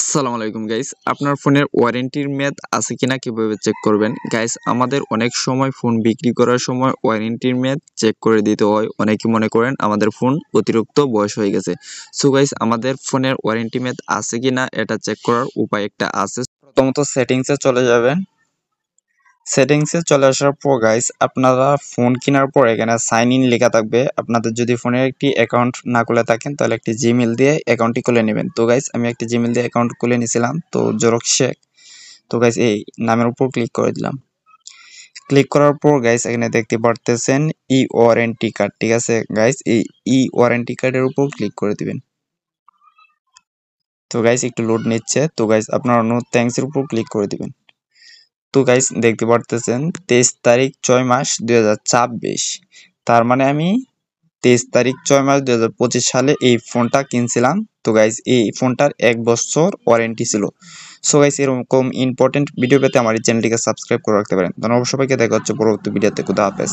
আসসালামু আলাইকুম গাইস, আপনার ফোনের ওয়ারেন্টির মেয়াদ আছে কিনা কিভাবে চেক করবেন গাইস? আমাদের অনেক সময় ফোন বিক্রি করার সময় ওয়ারেন্টির মেয়াদ চেক করে দিতে হয়। অনেকে মনে করেন আমাদের ফোন অতিরিক্ত বয়স হয়ে গেছে। সো গাইস, আমাদের ফোনের ওয়ারেন্টি মেয়াদ আছে কিনা এটা চেক করার উপায় একটা আছে। প্রথমত সেটিংসে চলে যাবেন। সেটিংসে চলে আসার পর গাইস, আপনারা ফোন কেনার পর এখানে সাইন ইন লেখা থাকবে। আপনাদের যদি ফোনের একটি অ্যাকাউন্ট না খুলে থাকেন তাহলে একটি জিমেইল দিয়ে অ্যাকাউন্টটি খুলে নেবেন। তো গাইস, আমি একটি জিমেইল দিয়ে অ্যাকাউন্ট খুলে নিয়েছিলাম, তো জেরক্স শেখ। তো গাইস, এই নামের উপর ক্লিক করে দিলাম। ক্লিক করার পর গাইস, এখানে দেখতে পারতেছেন ই ওয়ারেন্টি কার্ড। ঠিক আছে গাইস, এই ই ওয়ারেন্টি কার্ডের উপর ক্লিক করে দিবেন। তো গাইস, একটু লোড নিচ্ছে। তো গাইস, আপনারা নো থ্যাঙ্কস এর উপর ক্লিক করে দিবেন। তো গাইস, দেখতে পারতেছেন 23 তারিখ 6 মাস 2026। তার মানে আমি 23 তারিখ 6 মাস 2025 সালে এই ফোনটা কিনছিলাম। তো গাইস, এই ফোনটার 1 বছর ওয়ারেন্টি ছিল। সো গাইস, এরকম ইম্পর্টেন্ট ভিডিও পেতে আমার এই চ্যানেলটিকে সাবস্ক্রাইব করে রাখতে পারেন। ধন্যবাদ সবাইকে, দেখা হচ্ছে পরবর্তী ভিডিওতে। খুদা হাফেজ।